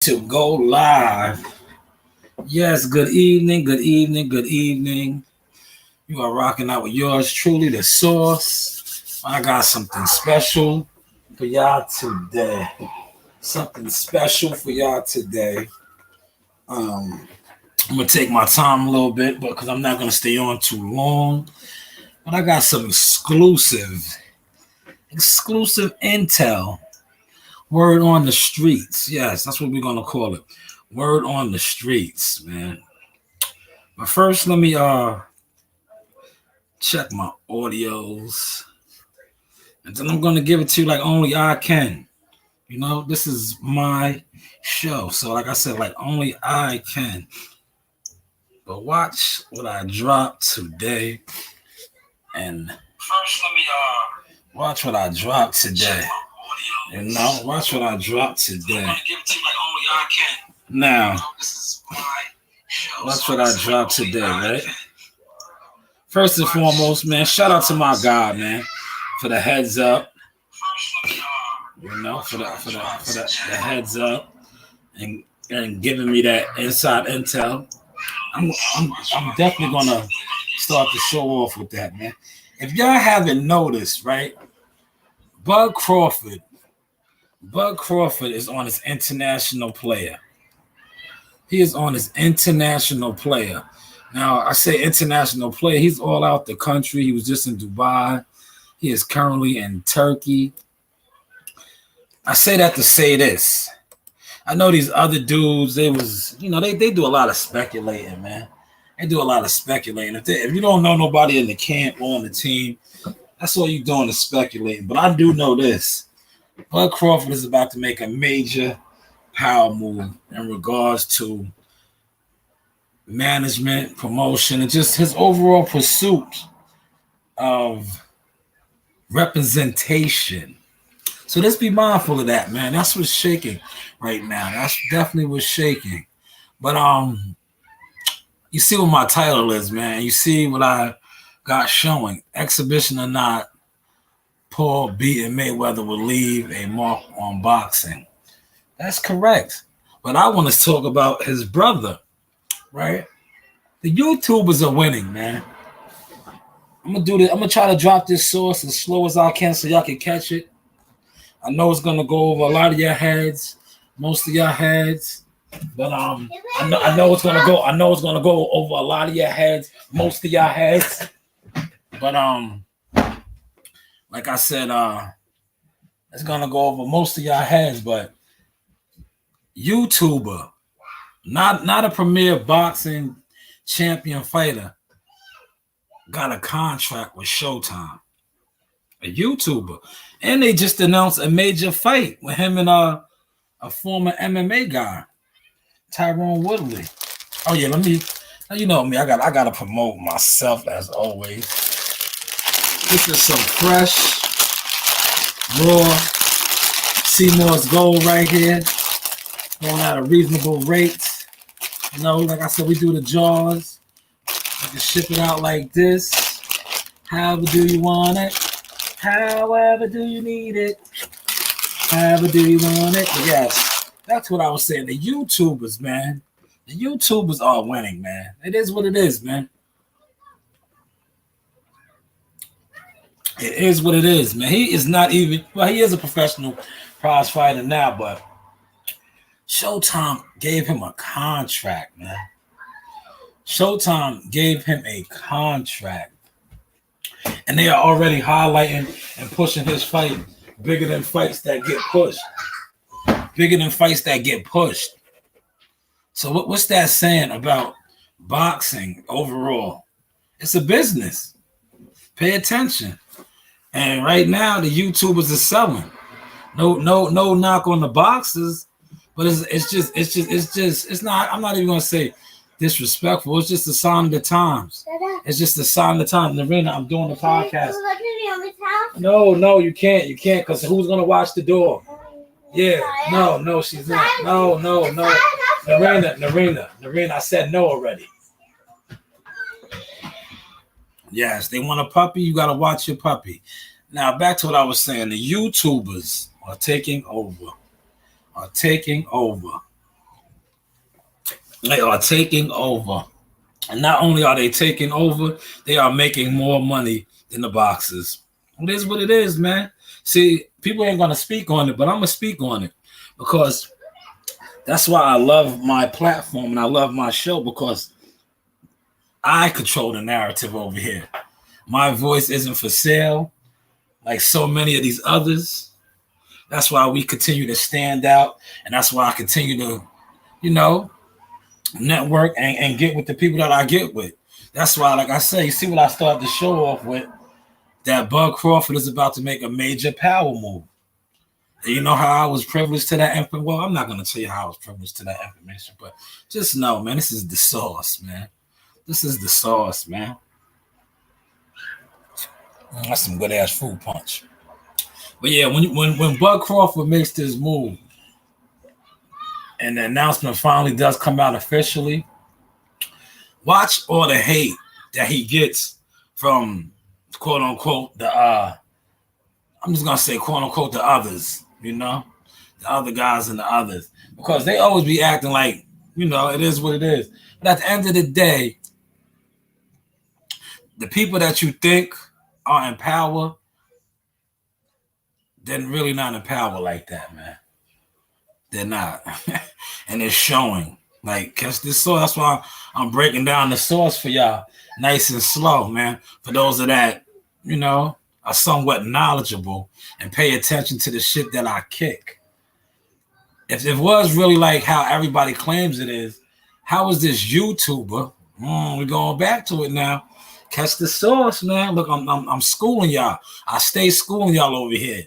To go live. Yes, good evening, good evening, good evening. You are rocking out with yours truly, the Source. I got something special for y'all today. Something special for y'all today. I'm gonna take my time a little bit, but because I'm not gonna stay on too long. But I got some exclusive intel. Word on the streets. Yes, that's what we're gonna call it. Word on the streets, man. But first, let me check my audios, and then I'm gonna give it to you like only I can. You know, this is my show, so like I said, like only I can. But watch what I drop today, and first, let me watch what I drop today. You know, watch what I drop today. Now, watch what I drop today, right? First and foremost, man, shout out to my God, man, for the heads up. You know, for the heads up and giving me that inside intel. I'm definitely gonna start the show off with that, man. If y'all haven't noticed, right, Bud Crawford is on his international player. He is on his international player. Now, I say international player. He's all out the country. He was just in Dubai. He is currently in Turkey. I say that to say this. I know these other dudes, they do a lot of speculating, man. They do a lot of speculating. If you don't know nobody in the camp or on the team, that's all you're doing is speculating. But I do know this. Bud Crawford is about to make a major power move in regards to management, promotion, and just his overall pursuit of representation. So let's be mindful of that, man. That's what's shaking right now. That's definitely what's shaking. But you see what my title is, man. You see what I got showing. Exhibition or not, Paul beating Mayweather will leave a mark on boxing. That's correct. But I want to talk about his brother, right? The YouTubers are winning, man. I'm gonna try to drop this source as slow as I can so y'all can catch it. I know it's gonna go over a lot of your heads, most of your heads. But I know it's gonna go. I know it's gonna go over a lot of your heads, most of your heads. But like I said, it's gonna go over most of your heads. But YouTuber, not a premier boxing champion fighter, got a contract with Showtime. A YouTuber, and they just announced a major fight with him and a former MMA guy, Tyron Woodley. Oh yeah, you know me, I gotta promote myself as always. This is some fresh, raw Seymour's Gold right here, going at a reasonable rate. You know, like I said, we do the jaws. You can ship it out like this. However do you want it? However do you need it? However do you want it? But yes, that's what I was saying. The YouTubers, man. The YouTubers are winning, man. It is what it is, man. It is what it is, man. He is not even, well, he is a professional prize fighter now, but Showtime gave him a contract, man. Showtime gave him a contract. And they are already highlighting and pushing his fight bigger than fights that get pushed. Bigger than fights that get pushed. So what's that saying about boxing overall? It's a business. Pay attention. And right now the YouTubers are selling. No knock on the boxers, but it's not, I'm not even gonna say disrespectful. It's just a sign of the times. It's just a sign of the times. Narina, I'm doing the podcast. No, you can't, because who's gonna watch the door? Yeah, no, she's not. No. Narina, I said no already. Yes, they want a puppy, you gotta watch your puppy. Now back to what I was saying. The YouTubers are taking over. They are taking over. And not only are they taking over, they are making more money than the boxers. It is what it is, man. See, people ain't going to speak on it, but I'm going to speak on it because that's why I love my platform and I love my show, because I control the narrative over here. My voice isn't for sale like so many of these others. That's why we continue to stand out, and that's why I continue to, you know, network and get with the people that I get with. That's why, like I say, you see what I started the show off with, that Bud Crawford is about to make a major power move. And you know how I was privileged to that information? Well, I'm not going to tell you how I was privileged to that information, but just know, man, this is the sauce, man. This is the sauce, man. That's some good ass fruit punch. But yeah, when Bud Crawford makes this move, and the announcement finally does come out officially, watch all the hate that he gets from quote unquote the I'm just gonna say quote unquote the others, you know, the other guys and the others, because they always be acting like, you know, it is what it is. But at the end of the day, the people that you think are in power, they're really not in power like that, man. They're not. And it's showing. Like, catch this source. That's why I'm breaking down the source for y'all nice and slow, man. For those of that, you know, are somewhat knowledgeable and pay attention to the shit that I kick. If it was really like how everybody claims it is, how is this YouTuber? We're going back to it now. Catch the source, man. Look, I'm schooling y'all. I stay schooling y'all over here.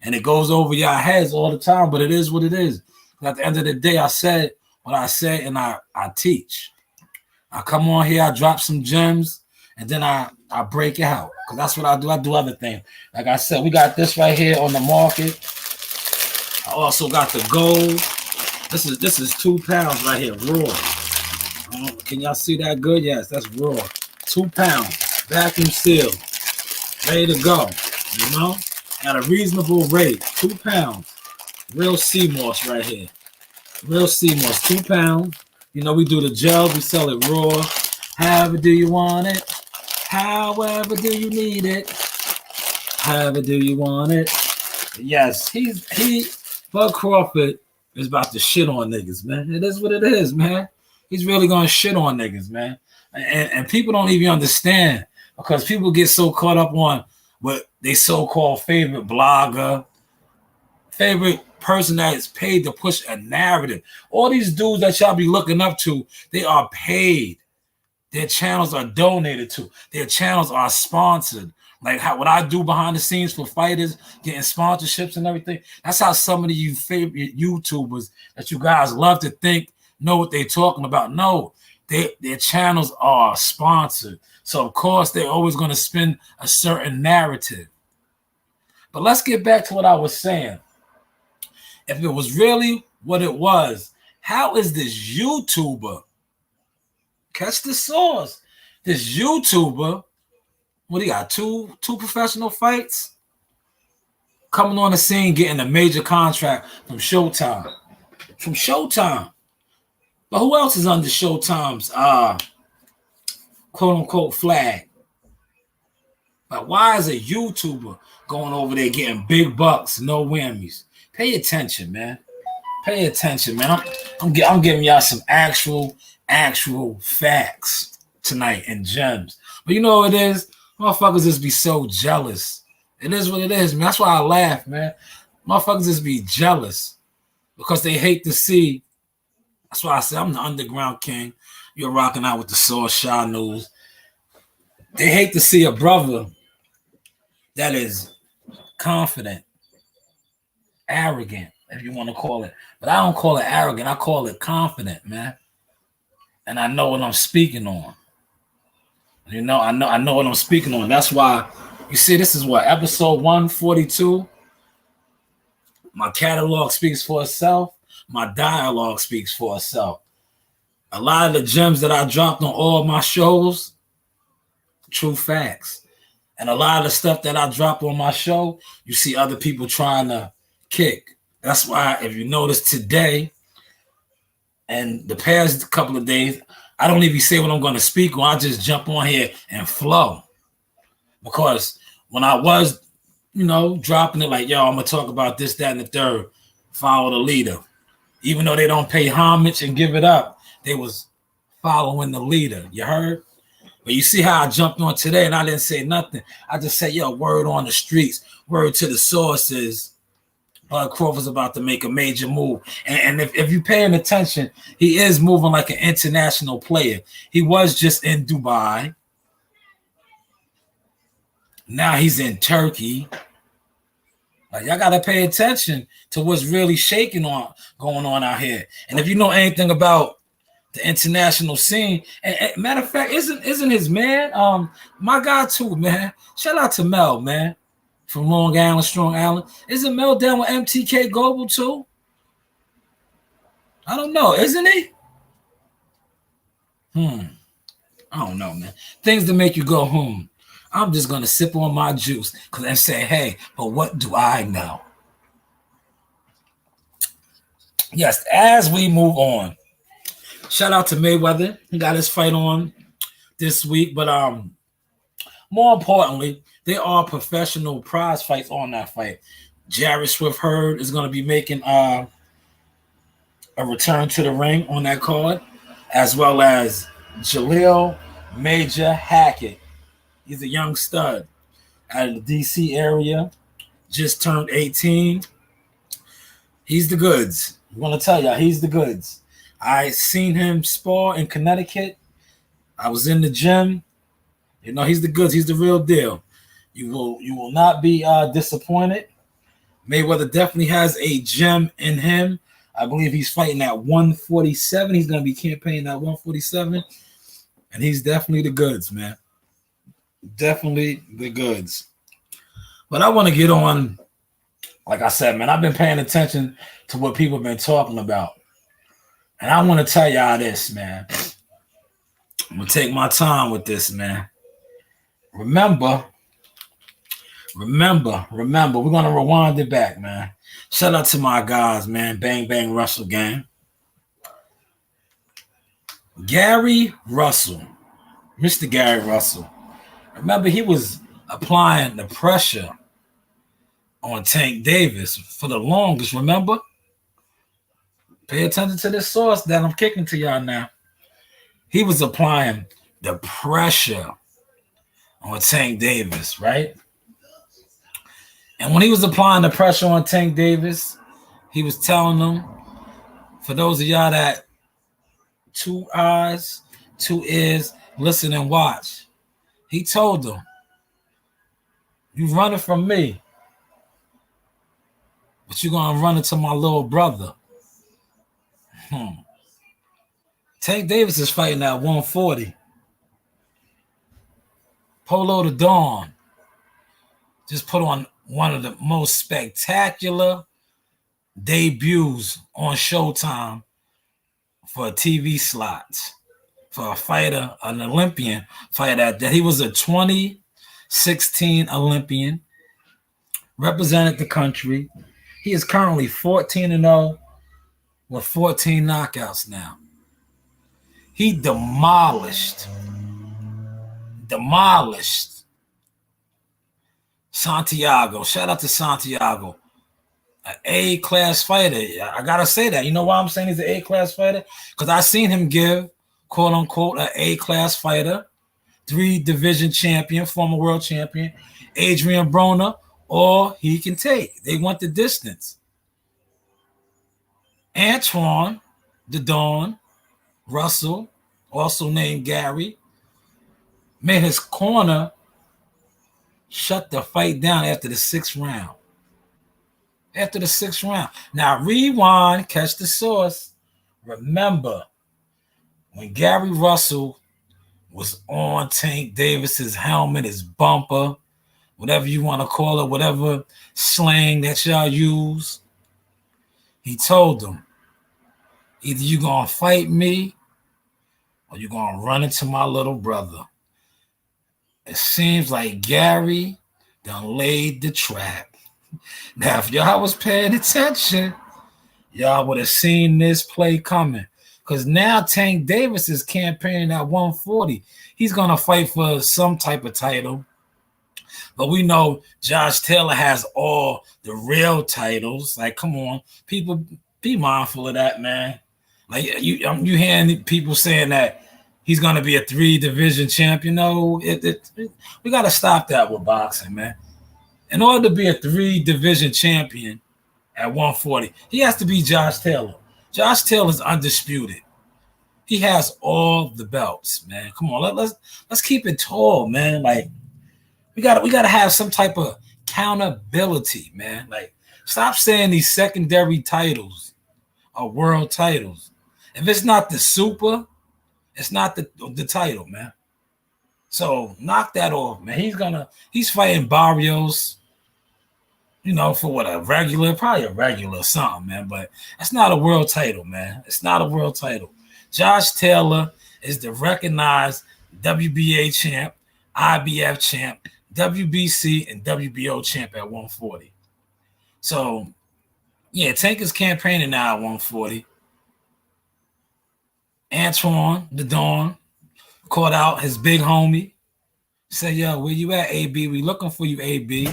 And it goes over y'all heads all the time, but it is what it is. At the end of the day, I said what I say, and I teach. I come on here, I drop some gems, and then I break it out. Because that's what I do. I do other things. Like I said, we got this right here on the market. I also got the gold. This is 2 pounds right here, raw. Can y'all see that good? Yes, that's raw. 2 pounds, vacuum sealed, ready to go. You know? At a reasonable rate, 2 pounds. Real sea moss right here. Real sea moss, 2 pounds. You know, we do the gels, we sell it raw. However do you want it? However do you need it? However do you want it? Yes, Bud Crawford is about to shit on niggas, man. It is what it is, man. He's really gonna shit on niggas, man. And people don't even understand, because people get so caught up on what they so-called favorite blogger, favorite person that is paid to push a narrative. All these dudes that y'all be looking up to, they are paid. Their channels are donated to. Their channels are sponsored. Like what I do behind the scenes for fighters, getting sponsorships and everything. That's how some of you favorite YouTubers that you guys love to think know what they're talking about. No, their channels are sponsored. So, of course, they're always going to spin a certain narrative. But let's get back to what I was saying. If it was really what it was, how is this YouTuber, catch the source, this YouTuber, what do you got, two professional fights? Coming on the scene, getting a major contract from Showtime. From Showtime. But who else is under Showtime's quote-unquote flag? Like, why is a YouTuber going over there getting big bucks, no whammies? Pay attention, man. Pay attention, man. I'm giving y'all some actual facts tonight and gems. But you know what it is? Motherfuckers just be so jealous. It is what it is, man. That's why I laugh, man. Motherfuckers just be jealous because they hate to see. That's why I say I'm the underground king. You're rocking out with the Source Shanewz. They hate to see a brother that is confident, arrogant, if you want to call it. But I don't call it arrogant. I call it confident, man. And I know what I'm speaking on. You know, I know what I'm speaking on. That's why, you see, this is what, episode 142. My catalog speaks for itself. My dialogue speaks for itself. A lot of the gems that I dropped on all of my shows, true facts. And a lot of the stuff that I dropped on my show, you see other people trying to kick. That's why, if you notice today, And the past couple of days, I don't even say what I'm going to speak on. I just jump on here and flow. Because when I was, dropping it like, yo, I'm going to talk about this, that, and the third, follow the leader. Even though they don't pay homage and give it up, they was following the leader. You heard? But you see how I jumped on today and I didn't say nothing. I just said, yo, word on the streets, word to the sources. Crawford's about to make a major move. And if you're paying attention, he is moving like an international player. He was just in Dubai. Now he's in Turkey. Like, y'all got to pay attention to what's really going on out here. And if you know anything about the international scene, and matter of fact, isn't his man, my guy too, man. Shout out to Mel, man. From Long Island, Strong Island. Isn't Mel down with MTK Global too? I don't know. Isn't he? I don't know, man. Things that make you go, I'm just going to sip on my juice and say, hey, but what do I know? Yes, as we move on. Shout out to Mayweather. He got his fight on this week. But more importantly, there are professional prize fights on that fight. Jarrett Swift Hurd is going to be making a return to the ring on that card, as well as Jaleel Major Hackett. He's a young stud out of the D.C. area, just turned 18. He's the goods. I'm going to tell y'all, he's the goods. I seen him spar in Connecticut. I was in the gym. He's the goods. He's the real deal. You will not be disappointed. Mayweather definitely has a gem in him. I believe he's fighting at 147. He's going to be campaigning at 147. And he's definitely the goods, man. Definitely the goods. But I want to get on, like I said, man, I've been paying attention to what people have been talking about. And I want to tell y'all this, man. I'm going to take my time with this, man. Remember, we're going to rewind it back, man. Shout out to my guys, man. Bang Bang Russell gang. Gary Russell, Mr. Gary Russell. Remember, he was applying the pressure on Tank Davis for the longest, remember? Pay attention to this source that I'm kicking to y'all now. He was applying the pressure on Tank Davis, right? And when he was applying the pressure on Tank Davis, he was telling them, for those of y'all that 2 eyes, 2 ears, listen and watch. He told them, you running from me, but you're going to run into my little brother. Tank Davis is fighting at 140. Polo the Dawn just put on one of the most spectacular debuts on Showtime for a TV slot for a fighter, an Olympian fighter. That he was a 2016 Olympian, represented the country. He is currently 14-0 with 14 knockouts now. He demolished Santiago. Shout out to Santiago. An A-class fighter. I got to say that. You know why I'm saying he's an A-class fighter? Because I seen him give, quote-unquote, an A-class fighter, 3-division champion, former world champion, Adrian Broner, or he can take. They went the distance. Antoine the Dawn Russell, also named Gary, made his corner shut the fight down after the 6th round. Now, rewind, catch the source. Remember, when Gary Russell was on Tank Davis's helmet, his bumper, whatever you want to call it, whatever slang that y'all use, he told them, either you going to fight me or you going to run into my little brother. It seems like Gary done laid the trap. Now, if y'all was paying attention, y'all would have seen this play coming. Because now Tank Davis is campaigning at 140. He's gonna fight for some type of title. But we know Josh Taylor has all the real titles. Like, come on, people, be mindful of that, man. Like you hearing people saying that he's gonna be a 3-division champion. No, we gotta stop that with boxing, man. In order to be a 3-division champion at 140, he has to be Josh Taylor. Josh Taylor's undisputed. He has all the belts, man. Come on, let's keep it tall, man. Like we gotta have some type of accountability, man. Like stop saying these secondary titles are world titles. If it's not the super, it's not the title, man. So knock that off, man. He's fighting Barrios, for what, probably a regular something, man. But that's not a world title, man. It's not a world title. Josh Taylor is the recognized WBA champ, IBF champ, WBC, and WBO champ at 140. So, yeah, Tank is campaigning now at 140. Antoine, the Dawn, called out his big homie. Said, yo, where you at, AB? We looking for you, AB.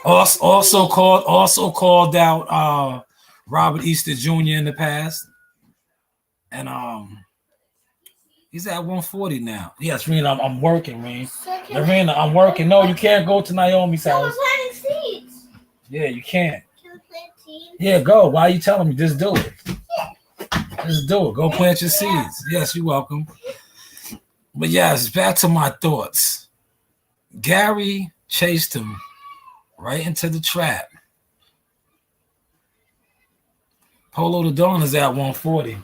Also called out Robert Easter Jr. in the past. And he's at 140 now. Yes, Rena, I'm working, Rena. Lorena, I'm working. No, you can't go to Naomi's house. We're planting seeds. Yeah, you can't. Can we plant seeds? Yeah, go. Why are you telling me? Just do it. Just do it. Go plant your seeds. Yes, you're welcome. But yes, back to my thoughts. Gary chased him right into the trap. Polo the Dawn is at 140.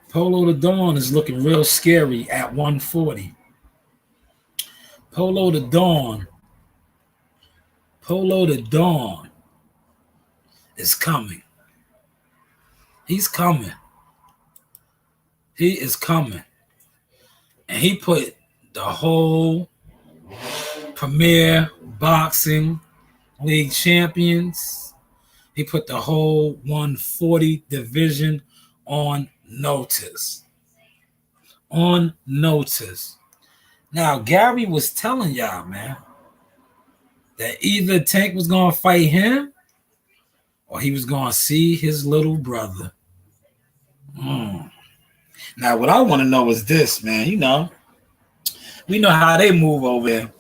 Polo the Dawn is looking real scary at 140. Polo the Dawn is coming. He's coming. He is coming. And he put the whole Premier Boxing League champions, he put the whole 140 division on notice. On notice. Now, Gary was telling y'all, man, that either Tank was going to fight him or he was going to see his little brother. Now, what I want to know is this, man. We know how they move over there.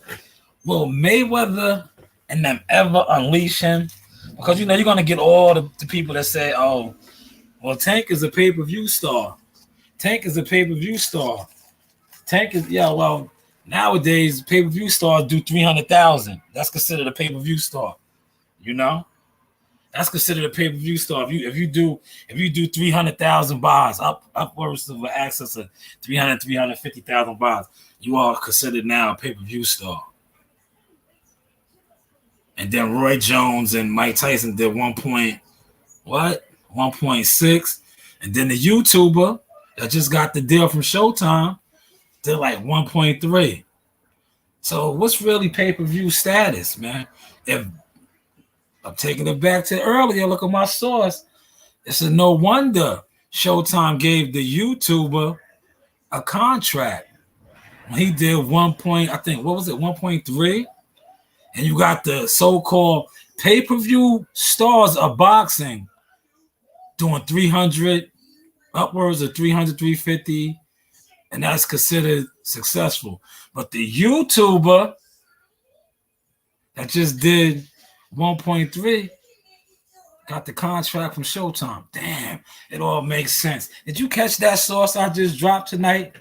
Will Mayweather and them ever unleash him? Because, you're going to get all the people that say, oh, well, Tank is a pay-per-view star. Tank is a pay-per-view star. Tank is, well, nowadays, pay-per-view stars do 300,000. That's considered a pay-per-view star. That's considered a pay-per-view star. If you do 300,000 buys, upwards of an access of 350,000 buys, you are considered now a pay-per-view star. And then Roy Jones and Mike Tyson did 1.6, and then the YouTuber that just got the deal from Showtime did like 1.3. So what's really pay-per-view status, man? If I'm taking it back to earlier, look at my source. It's a no wonder Showtime gave the YouTuber a contract when he did 1.3, and you got the so-called pay-per-view stars of boxing doing 300, upwards of 300, 350, and that's considered successful. But the YouTuber that just did 1.3 got the contract from Showtime. Damn, it all makes sense. Did you catch that sauce I just dropped tonight?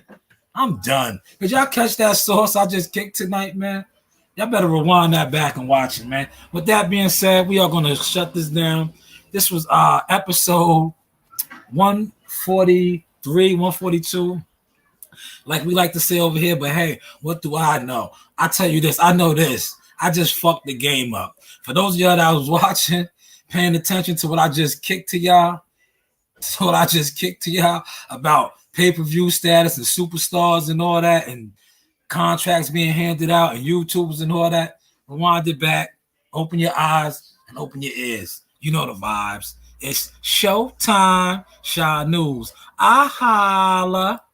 I'm done. Did y'all catch that sauce I just kicked tonight, man? Y'all better rewind that back and watch it, man. With that being said, we are going to shut this down. This was episode 143, 142. Like we like to say over here, but hey, what do I know? I tell you this, I know this. I just fucked the game up. For those of y'all that was watching, paying attention to what I just kicked to y'all, about pay-per-view status and superstars and all that, and contracts being handed out and YouTubers and all that, rewind it back, open your eyes and open your ears. You know the vibes. It's Showtime Shanewz. I holla.